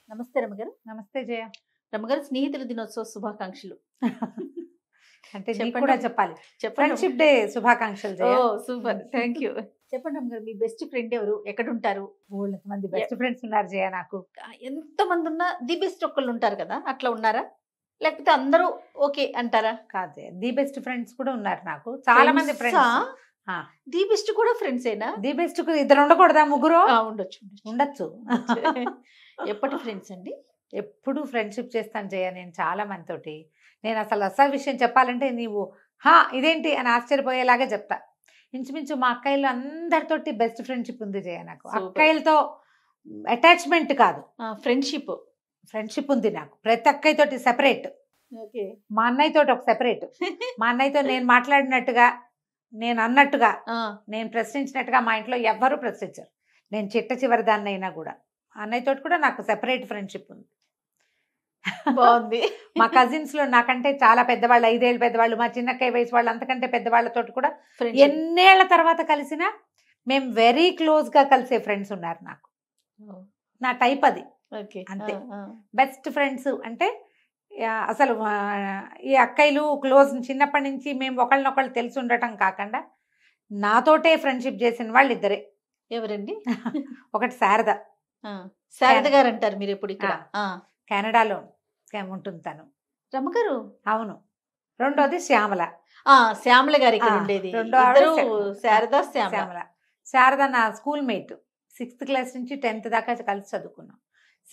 నమస్తే రమగారు. నమస్తే జయ. రమగారు, స్నేహితుల దినోత్సవ శుభాకాంక్షలు. అంటే నీకు చెప్పండి. కూడా చెప్పాలి. చెప్పండి. ఫ్రెండ్షిప్ డే శుభాకాంక్షలు ఓ జయ. Super, thank you. చెప్పండి రమగారు, మీ బెస్ట్ ఫ్రెండ్ ఎవరు, ఎక్కడుంటారు? బోల్డ్ మంది బెస్ట్ ఫ్రెండ్స్ ఉన్నారు జయ నాకు. ఎంత మంది ఉన్నా ది బెస్ట్ ఒక్కళ్ళు ఉంటారు కదా, అట్లా ఉన్నారా? లేకపోతే అందరూ ఓకే అంటారా? కాదు జయ, ది బెస్ట్ ఫ్రెండ్స్ కూడా ఉన్నారు నాకు. చాలా మంది ఫ్రెండ్స్. ది బెస్ట్ కూడా ఫ్రెండ్సేనా? ది బెస్ట్ ఇద్దరు ఉండకూడదా? ముగ్గురు ఉండొచ్చు. ఉండొచ్చు. ఎప్పటి ఫ్రెండ్స్ అండి? ఎప్పుడు ఫ్రెండ్షిప్ చేస్తాను జయ నేను చాలా మందితోటి. నేను అసలు విషయం చెప్పాలంటే నీవు ఇదేంటి అని ఆశ్చర్యపోయేలాగా చెప్తా. ఇంచుమించు మా అక్కయ్యలు అందరితోటి బెస్ట్ ఫ్రెండ్షిప్ ఉంది జయ నాకు. Super. అక్కయ్యలతో అటాచ్మెంట్ కాదు, ఫ్రెండ్షిప్. ఫ్రెండ్షిప్ ఉంది నాకు. ప్రతి అక్కయ్యతోటి సెపరేట్. ఓకే. మా అన్నయ్యతో ఒక సెపరేట్. మా అన్నయ్యతో నేను మాట్లాడినట్టుగా, నేను అన్నట్టుగా, నేను ప్రశ్నించినట్టుగా మా ఇంట్లో ఎవ్వరూ ప్రశ్నించరు. నేను చిట్ట చివరి దాన్ని అయినా కూడా అన్నయ్యతో కూడా నాకు సెపరేట్ ఫ్రెండ్షిప్ ఉంది. బాగుంది. మా కజిన్స్ లో నాకంటే చాలా పెద్దవాళ్ళు, 5 ఏళ్ళు పెద్దవాళ్ళు, మా చిన్నక్కయ్య వయసు వాళ్ళు, అంతకంటే పెద్దవాళ్ళతో కూడా ఎన్నేళ్ల తర్వాత కలిసినా మేము వెరీ క్లోజ్ గా కలిసే ఫ్రెండ్స్ ఉన్నారు నాకు. నా టైప్ అది. అంతే. బెస్ట్ ఫ్రెండ్స్ అంటే అసలు ఈ అక్కయ్యలు క్లోజ్ చిన్నప్పటి నుంచి మేము ఒకళ్ళనొకళ్ళు తెలిసి ఉండటం కాకుండా నాతోటే ఫ్రెండ్షిప్ చేసిన వాళ్ళు ఇద్దరే. ఎవరండి? ఒకటి శారద. శారద గారు అంటారు మీరు ఎప్పుడు ఇక్కడ? కెనడాలో ఉంటుంది తను. రమగారు? అవును. రెండోది శ్యామల. శ్యామల గారు ఇక్కడ ఉండేది. శారద శ్యామల. శారద నా స్కూల్ మేట్. 6th క్లాస్ నుంచి 10th దాకా కలిసి చదువుకున్నాం.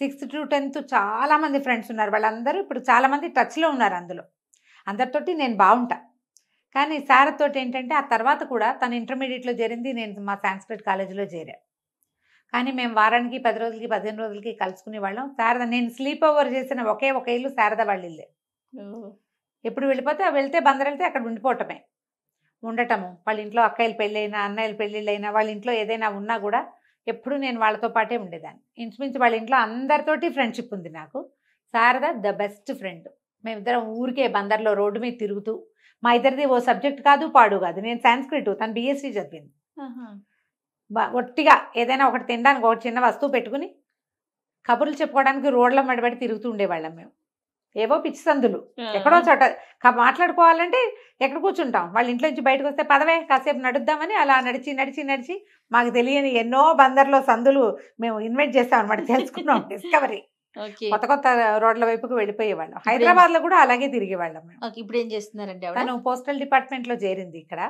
6th to 10th చాలా మంది ఫ్రెండ్స్ ఉన్నారు. వాళ్ళందరూ ఇప్పుడు చాలా మంది టచ్లో ఉన్నారు. అందులో అందరితోటి నేను బాగుంటా. కానీ శారదతోటి ఏంటంటే ఆ తర్వాత కూడా తను ఇంటర్మీడియట్లో చేరింది, నేను మా సాంస్క్రిట్ కాలేజీలో చేరా. కానీ మేము వారానికి 10 రోజులకి 15 రోజులకి కలుసుకునే వాళ్ళం. శారద నేను స్లీప్ ఓవర్ చేసిన ఒకే ఒక ఇల్లు శారద వాళ్ళ ఇల్లే. ఎప్పుడు వెళ్తే బందరు వెళ్తే అక్కడ ఉండిపోవటమే, ఉండటము. వాళ్ళ ఇంట్లో అక్కయ్యలు పెళ్ళైనా, అన్నయ్యలు పెళ్ళిళ్ళైనా, వాళ్ళ ఇంట్లో ఏదైనా ఉన్నా కూడా ఎప్పుడు నేను వాళ్ళతో పాటే ఉండేదాన్ని. ఇంచుమించు వాళ్ళ ఇంట్లో అందరితోటి ఫ్రెండ్షిప్ ఉంది నాకు. Sharada the best friend. మేమిద్దరం ఊరికే బందర్లో రోడ్డు మీద తిరుగుతూ, మా ఇద్దరిది ఓ సబ్జెక్ట్ కాదు పాడు కాదు. నేను సాంస్క్రిట్, తను BSc చదివింది. ఒట్టిగా ఏదైనా ఒకటి తినడానికి ఒక చిన్న వస్తువు పెట్టుకుని కబుర్లు చెప్పుకోవడానికి రోడ్ల మడబడి తిరుగుతూ ఉండేవాళ్ళం మేము. ఏవో పిచ్చి సందులు ఎక్కడో చోట మాట్లాడుకోవాలంటే ఎక్కడ కూర్చుంటాం. వాళ్ళ ఇంట్లో నుంచి బయటకు వస్తే పదవే కాసేపు నడుద్దామని అలా నడిచి మాకు తెలియని ఎన్నో బందర్లో సందులు మేము ఇన్వైట్ చేస్తాం అనమాట. తెలుసుకున్నాం. డిస్కవరీ. కొత్త రోడ్ల వైపుకు వెళ్ళిపోయేవాళ్ళం. హైదరాబాద్ లో కూడా అలాగే తిరిగేవాళ్ళం మేము. ఇప్పుడు ఏం చేస్తున్నారండి? తను పోస్టల్ డిపార్ట్మెంట్ లో చేరింది ఇక్కడ.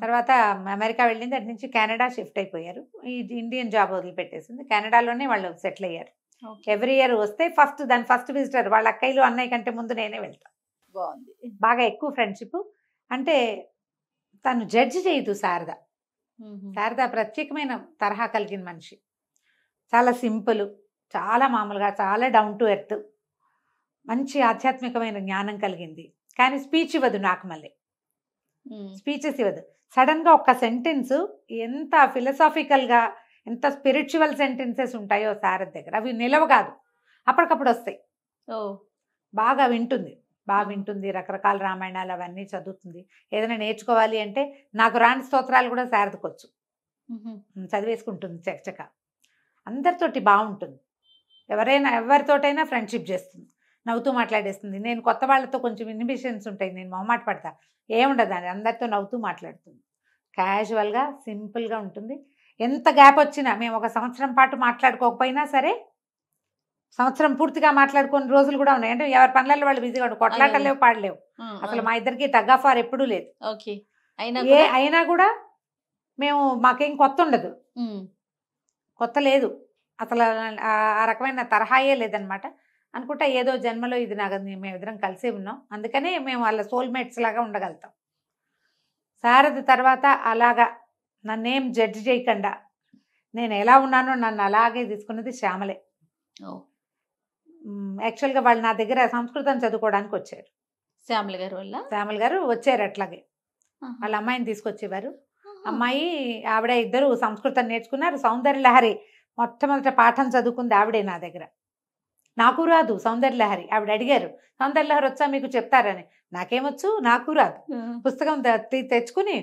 తర్వాత అమెరికా వెళ్ళింది. అటు నుంచి కెనడా షిఫ్ట్ అయిపోయారు. ఈ ఇండియన్ జాబ్ వదిలిపెట్టేసింది. కెనడాలోనే వాళ్ళు సెటిల్ అయ్యారు. ఎవ్రీ ఇయర్ వస్తే దాని ఫస్ట్ విజిటర్ వాళ్ళ అక్కయ్యలు, అన్నయ్య కంటే ముందు నేనే వెళ్తాను. బాగుంది. బాగా ఎక్కువ ఫ్రెండ్షిప్. అంటే తను జడ్జి చేయదు శారద. శారద ప్రత్యేకమైన తరహా కలిగిన మనిషి. చాలా సింపుల్, చాలా మామూలుగా, చాలా డౌన్ టు ఎర్త్, మంచి ఆధ్యాత్మికమైన జ్ఞానం కలిగింది. కానీ స్పీచ్ ఇవ్వదు నాకు. మళ్ళీ స్పీచెస్ ఇవ్వదు. సడన్గా ఒక్క సెంటెన్స్ ఎంత ఫిలసాఫికల్గా, ఎంత స్పిరిచువల్ సెంటెన్సెస్ ఉంటాయో శారద దగ్గర. అవి నిలవ కాదు, అప్పటికప్పుడు వస్తాయి. బాగా వింటుంది. రకరకాల రామాయణాలు అవన్నీ చదువుతుంది. ఏదైనా నేర్చుకోవాలి అంటే నాకు రాని స్తోత్రాలు కూడా శారదకొచ్చు. చదివేసుకుంటుంది చకచక. అందరితోటి బాగుంటుంది. ఎవరితోటైనా ఫ్రెండ్షిప్ చేస్తుంది. నవ్వుతూ మాట్లాడేస్తుంది. నేను కొత్త వాళ్ళతో కొంచెం ఇన్హిబిషన్స్ ఉంటాయి, నేను మొహమాట పడతా. ఏముండదు, అని అందరితో నవ్వుతూ మాట్లాడుతుంది. క్యాజువల్గా, సింపుల్గా ఉంటుంది. ఎంత గ్యాప్ వచ్చినా, మేము ఒక సంవత్సరం పాటు మాట్లాడుకోకపోయినా సరే, సంవత్సరం పూర్తిగా మాట్లాడుకునే రోజులు కూడా ఉన్నాయి. అంటే ఎవరి పనులలో వాళ్ళు బిజీగా ఉండు, కొట్లాటలేవు, పాడలేవు. అసలు మా ఇద్దరికి టగ్ ఆఫ్ వార్ ఎప్పుడూ లేదు. అయినా కూడా మాకేం కొత్త ఉండదు, కొత్త లేదు అసలు. ఆ రకమైన తరహాయే లేదనమాట. అనుకుంటా ఏదో జన్మలో ఇది నాకు మేమిద్దరం కలిసే ఉన్నాం, అందుకనే మేము వాళ్ళ సోల్మేట్స్ లాగా ఉండగలుగుతాం. శారద తర్వాత అలాగా నన్నేం జడ్జి చేయకుండా నేను ఎలా ఉన్నానో నన్ను అలాగే తీసుకున్నది శ్యామలే. యాక్చువల్గా వాళ్ళు నా దగ్గర సంస్కృతం చదువుకోవడానికి వచ్చారు. శ్యామల గారు వచ్చారు. అట్లాగే వాళ్ళ అమ్మాయిని తీసుకొచ్చేవారు. అమ్మాయి ఆవిడ ఇద్దరు సంస్కృతం నేర్చుకున్నారు. సౌందర్యలహరి మొట్టమొదట పాఠం చదువుకుంది ఆవిడే నా దగ్గర. నాకు రాదు సౌందర్యలహరి. ఆవిడ అడిగారు, సౌందర్యలహరి వచ్చా మీకు చెప్తారని. నాకేమొచ్చు, నాకు రాదు. పుస్తకం తెచ్చుకుని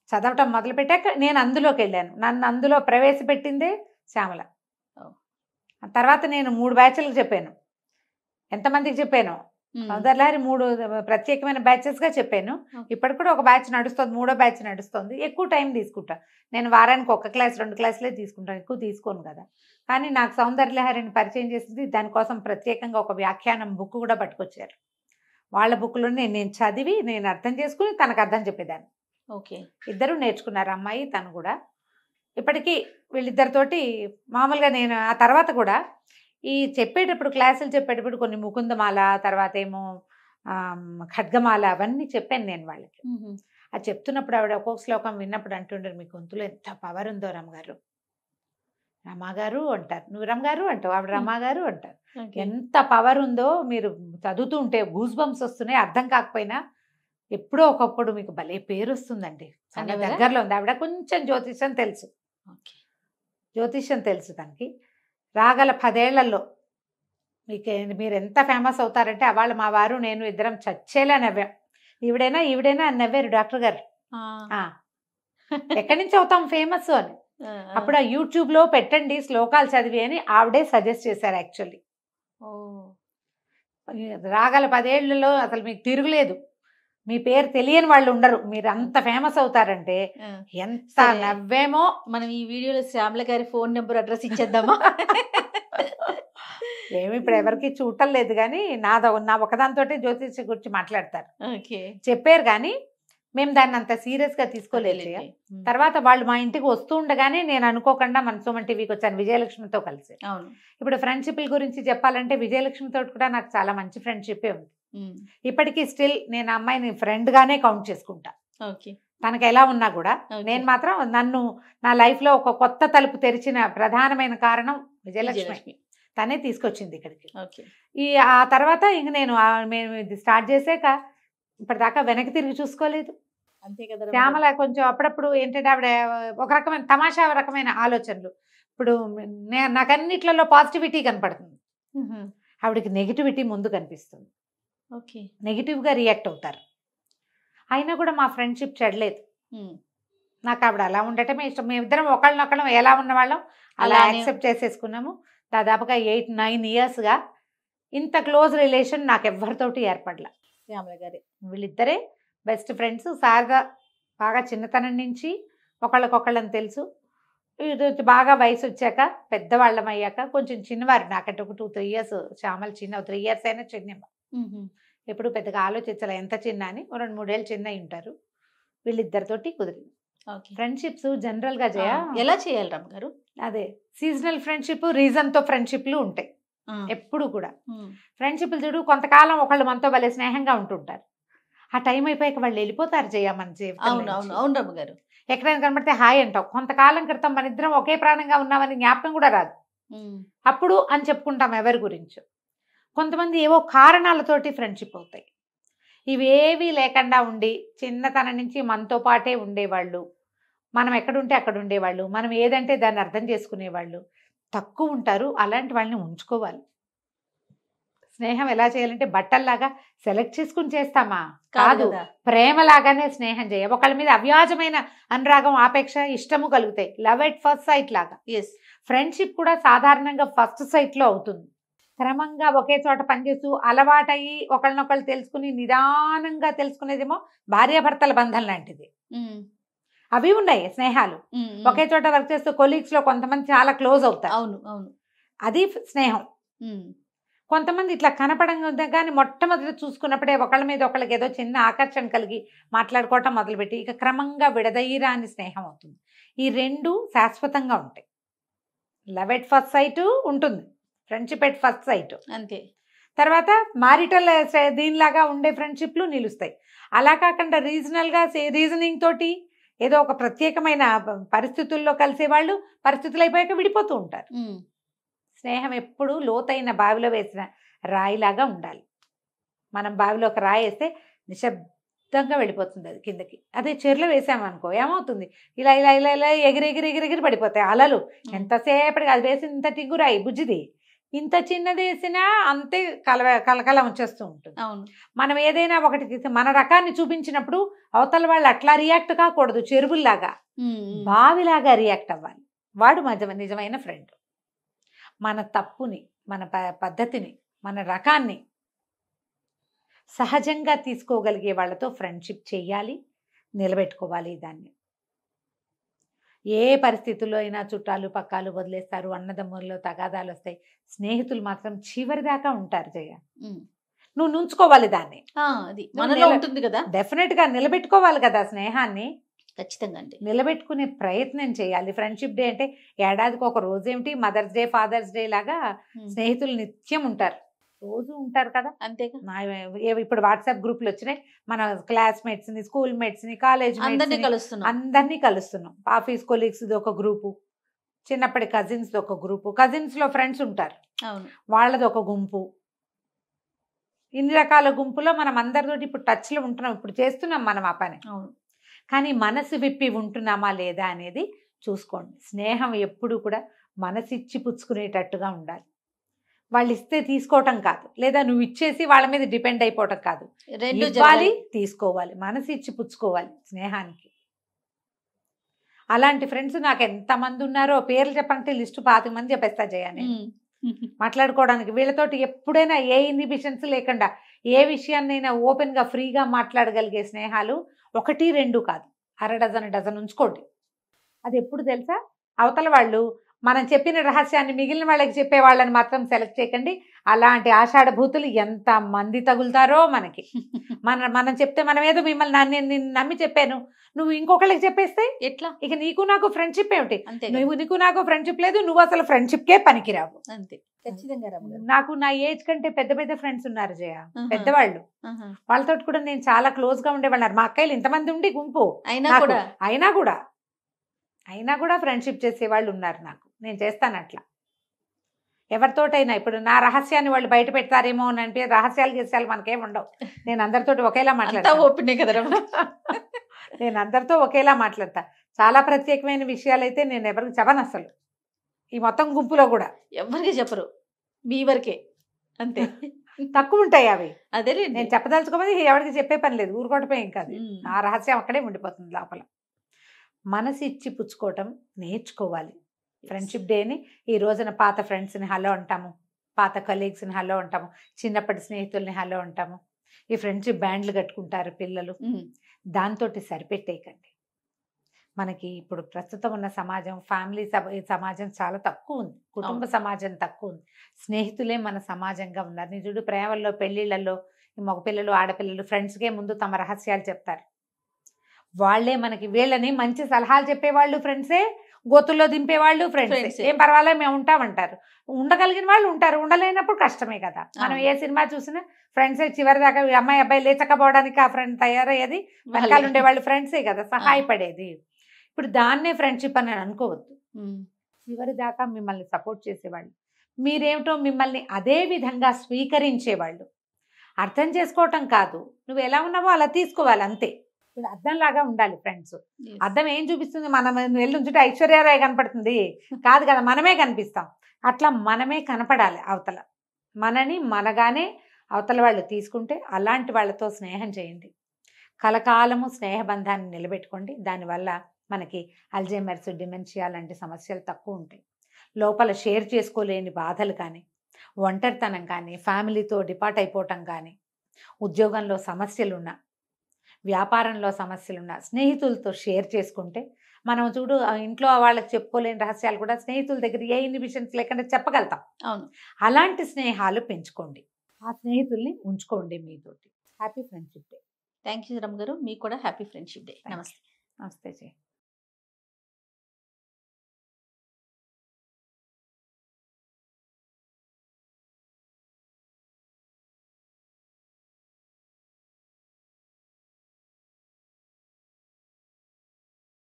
చదవటం మొదలుపెట్టాక నేను అందులోకి వెళ్ళాను. నన్ను అందులో ప్రవేశపెట్టిందే శ్యామల. తర్వాత నేను 3 బ్యాచ్లకు చెప్పాను. ఎంతమందికి చెప్పాను, సౌందర్యలహరి 3 ప్రత్యేకమైన బ్యాచెస్గా చెప్పాను. ఇప్పటికి కూడా ఒక బ్యాచ్ నడుస్తుంది, 3వ బ్యాచ్ నడుస్తుంది. ఎక్కువ టైం తీసుకుంటా నేను, వారానికి 1 క్లాస్ 2 క్లాసులే తీసుకుంటాను, ఎక్కువ తీసుకోను కదా. కానీ నాకు సౌందర్యలహరిని పరిచయం చేసింది దానికోసం ప్రత్యేకంగా ఒక వ్యాఖ్యానం బుక్ కూడా పట్టుకొచ్చారు. వాళ్ళ బుక్లో నేను చదివి నేను అర్థం చేసుకుని తనకు అర్థం చెప్పేదాన్ని. ఓకే, ఇద్దరు నేర్చుకున్నారు, అమ్మాయి తను కూడా. ఇప్పటికీ వీళ్ళిద్దరితోటి మామూలుగా నేను ఆ తర్వాత కూడా ఈ చెప్పేటప్పుడు క్లాసులు చెప్పేటప్పుడు కొన్ని ముకుందమాల, తర్వాత ఏమో ఖడ్గమాల అవన్నీ చెప్పాను నేను వాళ్ళకి. అది చెప్తున్నప్పుడు ఆవిడ ఒక్కొక్క శ్లోకం విన్నప్పుడు అంటుంటారు, మీ గొంతులో ఎంత పవర్ ఉందో రమ్మగారు, రమ్మగారు అంటారు, నువ్వు రమ్మగారు అంటావు, ఆవిడ రమ్మగారు అంటారు. ఎంత పవర్ ఉందో మీరు చదువుతూ ఉంటే గూస్ బంప్స్ వస్తున్నాయి, అర్థం కాకపోయినా ఎప్పుడో ఒకప్పుడు మీకు భలే పేరు వస్తుందండి. చాలా దగ్గరలో ఉంది. ఆవిడ కొంచెం జ్యోతిష్యం తెలుసు, జ్యోతిష్యం తెలుసు తనకి. రాగల 10 ఏళ్లలో మీరు ఎంత ఫేమస్ అవుతారంటే, అవాళ్ళు మా వారు నేను ఇద్దరం చచ్చేలా నవ్వాం. ఈవిడైనా అని నవ్వారు డాక్టర్ గారు. ఎక్కడి నుంచి అవుతాం ఫేమస్ అని. అప్పుడు ఆ యూట్యూబ్లో పెట్టండి శ్లోకాలు చదివి అని ఆవిడే సజెస్ట్ చేశారు. యాక్చువల్లీ రాగల 10 ఏళ్లలో అసలు మీకు తిరుగులేదు, మీ పేరు తెలియని వాళ్ళు ఉండరు, మీరు అంత ఫేమస్ అవుతారంటే. ఎంత నవ్వేమో. మనం ఈ వీడియోలో శ్యామల గారి ఫోన్ నెంబర్ అడ్రస్ ఇచ్చేద్దామా? ఏమి ఇప్పుడు ఎవరికి చూడటం లేదు, కానీ నా ఒకదానితో జ్యోతిష్ గురించి మాట్లాడతారు, చెప్పారు. కానీ మేము దాన్ని అంత సీరియస్గా తీసుకోలేదు. తర్వాత వాళ్ళు మా ఇంటికి వస్తూ ఉండగానే నేను అనుకోకుండా మన సుమన్ టీవీకి వచ్చాను విజయలక్ష్మితో కలిసి. ఇప్పుడు ఫ్రెండ్షిప్ల గురించి చెప్పాలంటే విజయలక్ష్మితో కూడా నాకు చాలా మంచి ఫ్రెండ్షిప్పే ఉంది. ఇప్పటికీ స్టిల్ నేను అమ్మాయిని ఫ్రెండ్గానే కౌంట్ చేసుకుంటా. తనకు ఎలా ఉన్నా కూడా నేను మాత్రం నన్ను నా లైఫ్లో ఒక కొత్త తలుపు తెరిచిన ప్రధానమైన కారణం విజయలక్ష్మి. తనే తీసుకొచ్చింది ఇక్కడికి. ఆ తర్వాత ఇంక నేను మేము ఇది స్టార్ట్ చేసాక ఇప్పటిదాకా వెనక్కి తిరిగి చూసుకోలేదు. అంతే కదా. శ్యామల కొంచెం అప్పుడప్పుడు ఏంటంటే ఆవిడ ఒక రకమైన తమాషా రకమైన ఆలోచనలు. ఇప్పుడు నాకు అన్నిట్లలో పాజిటివిటీ కనపడుతుంది, ఆవిడకి నెగిటివిటీ ముందు కనిపిస్తుంది. నెగిటివ్గా రియాక్ట్ అవుతారు. అయినా కూడా మా ఫ్రెండ్షిప్ చెడలేదు. నాకు ఆవిడ అలా ఉండటమే ఇష్టం. మేమిద్దరం ఒకళ్ళనొకళ్ళం ఎలా ఉన్నవాళ్ళం అలా యాక్సెప్ట్ చేసేసుకున్నాము. దాదాపుగా 8-9 ఇయర్స్గా ఇంత క్లోజ్ రిలేషన్ నాకు ఎవ్వరితోటి ఏర్పడలా. శ్యామల గారి వీళ్ళిద్దరే బెస్ట్ ఫ్రెండ్స్. శారద బాగా చిన్నతనం నుంచి ఒకళ్ళకొకళ్ళని తెలుసు. ఇది బాగా వయసు వచ్చాక పెద్దవాళ్ళం అయ్యాక కొంచెం చిన్నవారు నాకంటే ఒక 2-3 ఇయర్స్. శ్యామల చిన్న 3 ఇయర్స్ అయినా చిన్న. ఎప్పుడు పెద్దగా ఆలోచించాలి ఎంత చిన్న అని. 2-3 ఏళ్ళు చిన్న ఉంటారు. వీళ్ళిద్దరితోటి కుదిరింది ఫ్రెండ్షిప్స్. జనరల్గా ఎలా చేయాలి రామ్ గారు? అదే సీజనల్ ఫ్రెండ్షిప్, రీజన్తో ఫ్రెండ్షిప్లు ఉంటాయి ఎప్పుడు కూడా. ఫ్రెండ్షిప్లు చూడు, కొంతకాలం ఒకళ్ళు మనతో భలే స్నేహంగా ఉంటుంటారు, ఆ టైం అయిపోయాక వాళ్ళు వెళ్ళిపోతారు జయ మన జీవితం. అవును రమ్మ గారు. ఎక్కడైనా కనబడితే హాయ్ అంటావు. కొంతకాలం క్రితం మన ఇద్దరం ఒకే ప్రాణంగా ఉన్నామని జ్ఞాపకం కూడా రాదు, అప్పుడు అని చెప్పుకుంటాం ఎవరి గురించి. కొంతమంది ఏవో కారణాలతోటి ఫ్రెండ్షిప్ అవుతాయి. ఇవేవీ లేకుండా ఉండి చిన్నతనం నుంచి మనతో పాటే ఉండేవాళ్ళు, మనం ఎక్కడుంటే అక్కడ ఉండేవాళ్ళు, మనం ఏదంటే దాన్ని అర్థం చేసుకునేవాళ్ళు తక్కువ ఉంటారు. అలాంటి వాళ్ళని ఉంచుకోవాలి. స్నేహం ఎలా చేయాలంటే బట్టల్లాగా సెలెక్ట్ చేసుకుని చేస్తామా కాదు, ప్రేమలాగానే స్నేహం చేయ. ఒకళ్ళ మీద అవ్యాజమైన అనురాగం, ఆపేక్ష, ఇష్టము కలుగుతాయి. లవ్ ఎట్ ఫస్ట్ సైట్ లాగా. ఫ్రెండ్షిప్ కూడా సాధారణంగా ఫస్ట్ సైట్లో అవుతుంది. క్రమంగా ఒకే చోట పనిచేస్తూ అలవాటయ్యి ఒకళ్ళనొకళ్ళు తెలుసుకుని నిదానంగా తెలుసుకునేదేమో భార్యాభర్తల బంధం లాంటిది. అవి ఉన్నాయి స్నేహాలు. ఒకే చోట వర్క్ చేస్తూ కొలీగ్స్ లో కొంతమంది చాలా క్లోజ్ అవుతారు. అవును అవును, అది స్నేహం. కొంతమంది ఇట్లా కనపడంగా కానీ మొట్టమొదటి చూసుకున్నప్పుడే ఒకళ్ళ మీద ఒకళ్ళకి ఏదో చిన్న ఆకర్షణ కలిగి మాట్లాడుకోవటం మొదలుపెట్టి ఇక క్రమంగా విడదీయరాని స్నేహం అవుతుంది. ఈ రెండు శాశ్వతంగా ఉంటాయి. లవ్ ఎట్ ఫస్ట్ సైట్ ఉంటుంది, ఫ్రెండ్షిప్ ఎట్ ఫస్ట్ సైట్ అంతే. తర్వాత మారిటల్ దీనిలాగా ఉండే ఫ్రెండ్షిప్లు నిలుస్తాయి. అలా కాకుండా రీజనల్గా రీజనింగ్ తోటి ఏదో ఒక ప్రత్యేకమైన పరిస్థితుల్లో కలిసేవాళ్ళు పరిస్థితులు అయిపోయాక విడిపోతూ ఉంటారు. స్నేహం ఎప్పుడు లోతైన బావిలో వేసిన రాయిలాగా ఉండాలి. మనం బావిలో ఒక రాయి వేస్తే నిశ్శబ్దంగా వెళ్ళిపోతుంది అది కిందకి. అదే చెరులో వేసామనుకో ఏమవుతుంది, ఇలా ఇలా ఇలా ఇలా ఎగిరెగిరి పడిపోతాయి అలలు. ఎంతసేపటికి అది వేసి ఇంత టిగ్గురాయి బుజ్జిది, ఇంత చిన్నది వేసినా అంతే కలకలం వచ్చేస్తూ ఉంటుంది. మనం ఏదైనా ఒకటి తీసి మన రకాన్ని చూపించినప్పుడు అవతల వాళ్ళు అట్లా రియాక్ట్ కాకూడదు, చెరువుల్లాగా బావిలాగా రియాక్ట్ అవ్వాలి. వాడు నిజమైన ఫ్రెండ్. మన తప్పుని, మన పద్ధతిని, మన రకాన్ని సహజంగా తీసుకోగలిగే వాళ్ళతో ఫ్రెండ్షిప్ చేయాలి, నిలబెట్టుకోవాలి దాన్ని. ఏ పరిస్థితుల్లో అయినా చుట్టాలు పక్కాలు వదిలేస్తారు, అన్నదమ్ముల్లో తగాదాలు వస్తాయి, స్నేహితులు మాత్రం చివరి దాకా ఉంటారు జయ. నువ్వు నుంచుకోవాలి దాన్ని, అది మనలో ఉంటుంది కదా, డెఫినెట్ గా నిలబెట్టుకోవాలి కదా స్నేహాన్ని. ఖచ్చితంగా అండి, నిలబెట్టుకునే ప్రయత్నం చేయాలి. ఫ్రెండ్షిప్ డే అంటే ఏడాదికి ఒక రోజు ఏమిటి, మదర్స్ డే, ఫాదర్స్ డే లాగా స్నేహితులు నిత్యం ఉంటారు, రోజు ఉంటారు కదా. అంతేగా, ఇప్పుడు వాట్సాప్ గ్రూపులు వచ్చినాయి, మన క్లాస్మేట్స్ ని, స్కూల్ మేట్స్ ని, కాలేజ్ అందరినీ కలుస్తున్నాం. ఆఫీస్ కొలీగ్స్ ఒక గ్రూపు, చిన్నప్పటి కజిన్స్ ఒక గ్రూపు, కజిన్స్ లో ఫ్రెండ్స్ ఉంటారు, వాళ్ళది ఒక గుంపు. ఇన్ని రకాల గుంపులో మనం అందరితోటి ఇప్పుడు టచ్ లో ఉంటున్నాం, ఇప్పుడు చేస్తున్నాం మనం ఆ పని. కానీ మనసు విప్పి ఉంటున్నామా లేదా అనేది చూసుకోండి. స్నేహం ఎప్పుడు కూడా మనసిచ్చి పుచ్చుకునేటట్టుగా ఉండాలి. వాళ్ళు ఇస్తే తీసుకోవటం కాదు, లేదా నువ్వు ఇచ్చేసి వాళ్ళ మీద డిపెండ్ అయిపోవటం కాదు, ఇవ్వాలి, తీసుకోవాలి, మనసు ఇచ్చి పుచ్చుకోవాలి స్నేహానికి. అలాంటి ఫ్రెండ్స్ నాకు ఎంతమంది ఉన్నారో పేర్లు చెప్పంటే లిస్టు 25 మంది చెప్పేస్తా చేయని మాట్లాడుకోవడానికి. వీళ్ళతోటి ఎప్పుడైనా ఏ ఇన్హిబిషన్స్ లేకుండా ఏ విషయాన్నైనా ఓపెన్ గా ఫ్రీగా మాట్లాడగలిగే స్నేహాలు 1, 2 కాదు, డజన్ ఉంచుకోండి. అది ఎప్పుడు తెలుసా, అవతల వాళ్ళు మనం చెప్పిన రహస్యాన్ని మిగిలిన వాళ్ళకి చెప్పే వాళ్ళని మాత్రం సెలెక్ట్ చేయకండి. అలాంటి ఆషాఢభూతులు ఎంత మంది తగులుతారో మనకి. మనం చెప్తే మనం ఏదో మిమ్మల్ని నిన్ను నమ్మి చెప్పాను, నువ్వు ఇంకొకళ్ళకి చెప్పేస్తే ఎట్లా? ఇక నీకు నాకు ఫ్రెండ్షిప్ ఏమిటి? నీకు నాకు ఫ్రెండ్షిప్ లేదు, నువ్వు అసలు ఫ్రెండ్షిప్కే పనికిరావు. అంతే, ఖచ్చితంగా. నాకు నా ఏజ్ కంటే పెద్ద ఫ్రెండ్స్ ఉన్నారు జయ, పెద్దవాళ్ళు. వాళ్ళతో కూడా నేను చాలా క్లోజ్ గా ఉండేవాళ్ళు. మా అక్కయ్యలు ఇంతమంది ఉండి గుంపు అయినా కూడా ఫ్రెండ్షిప్ చేసేవాళ్ళు ఉన్నారు నాకు. నేను చేస్తాను అట్లా ఎవరితోటైనా. ఇప్పుడు నా రహస్యాన్ని వాళ్ళు బయట పెడతారేమో అని అంటే, రహస్యాలు గీసాలు మనకేం ఉండవు. నేను అందరితోటి ఒకేలా మాట్లాడతా, నేను అందరితో ఒకేలా మాట్లాడతా. చాలా ప్రత్యేకమైన విషయాలు అయితే నేను ఎవరికి చెప్పను అసలు. ఈ మొత్తం గుంపులో కూడా ఎవరికి చెప్పరు, మీ వరకే. అంతే, తక్కువ ఉంటాయి అవి. అదే నేను చెప్పదలుచుకోమని ఎవరికి చెప్పే పని లేదు, ఊరుకోవటమే. ఇంకా ఆ రహస్యం అక్కడే ఉండిపోతుంది లోపల. మనసు ఇచ్చి పుచ్చుకోవటం నేర్చుకోవాలి. ఫ్రెండ్షిప్ డేని ఈ రోజున పాత ఫ్రెండ్స్ని హలో అంటాము, పాత కలీగ్స్ని హలో అంటాము, చిన్నప్పటి స్నేహితుల్ని హలో అంటాము. ఈ ఫ్రెండ్షిప్ బ్యాండ్లు కట్టుకుంటారు పిల్లలు, దాంతో సరిపెట్టేయకండి. మనకి ఇప్పుడు ప్రస్తుతం ఉన్న సమాజం, ఫ్యామిలీ సమాజం చాలా తక్కువ ఉంది, కుటుంబ సమాజం తక్కువ ఉంది. స్నేహితులే మన సమాజంగా ఉన్నారు. నిజుడు ప్రేమల్లో, పెళ్లిళ్లలో మగపిల్లలు, ఆడపిల్లలు ఫ్రెండ్స్కే ముందు తమ రహస్యాలు చెప్తారు. వాళ్లే మనకి వీళ్ళని మంచి సలహాలు చెప్పేవాళ్ళు ఫ్రెండ్సే, గోతుల్లో దింపేవాళ్ళు ఫ్రెండ్స్. ఏం పర్వాలేదు మేము ఉంటామంటారు. ఉండగలిగిన వాళ్ళు ఉంటారు, ఉండలేనప్పుడు కష్టమే కదా. మనం ఏ సినిమా చూసినా ఫ్రెండ్సే చివరి దాకా. అమ్మాయి అబ్బాయి లేచకపోవడానికి ఆ ఫ్రెండ్ తయారయ్యేది వెనకాల ఉండేవాళ్ళు ఫ్రెండ్సే కదా, సహాయపడేది. ఇప్పుడు దాన్నే ఫ్రెండ్షిప్ అని అనుకోవద్దు. చివరి దాకా మిమ్మల్ని సపోర్ట్ చేసేవాళ్ళు, మీరేమిటో మిమ్మల్ని అదే విధంగా స్వీకరించేవాళ్ళు. అర్థం చేసుకోవటం కాదు, నువ్వు ఎలా ఉన్నావో అలా తీసుకోవాలి అంతే. ఇప్పుడు అద్దంలాగా ఉండాలి ఫ్రెండ్స్. అద్దం ఏం చూపిస్తుంది? మనం వెళ్ళి ఉంచుంటే ఐశ్వర్యరాయ్ కనపడుతుంది కాదు కదా, మనమే కనిపిస్తాం. అట్లా మనమే కనపడాలి అవతల. మనని మనగానే అవతల వాళ్ళు తీసుకుంటే అలాంటి వాళ్ళతో స్నేహం చేయండి. కలకాలము స్నేహబంధాన్ని నిలబెట్టుకోండి. దానివల్ల మనకి అల్జైమర్స్, డిమెన్షియా లాంటి సమస్యలు తక్కువ ఉంటాయి. లోపల షేర్ చేసుకోలేని బాధలు కానీ, ఒంటరితనం కానీ, ఫ్యామిలీతో డిపార్ట్ అయిపోవటం కానీ, ఉద్యోగంలో సమస్యలున్నా, వ్యాపారంలో సమస్యలున్నా స్నేహితులతో షేర్ చేసుకుంటే, మనం చూడు ఇంట్లో వాళ్ళకి చెప్పుకోలేని రహస్యాలు కూడా స్నేహితుల దగ్గర ఏ ఇన్హిబిషన్స్ లేకుండా చెప్పగలుగుతాం. అవును, అలాంటి స్నేహాలు పెంచుకోండి, ఆ స్నేహితుల్ని ఉంచుకోండి మీతోటి. Happy friendship day. Thank you రమ్మ గారు, మీకు కూడా హ్యాపీ ఫ్రెండ్షిప్ డే. నమస్తే. నమస్తే జయ.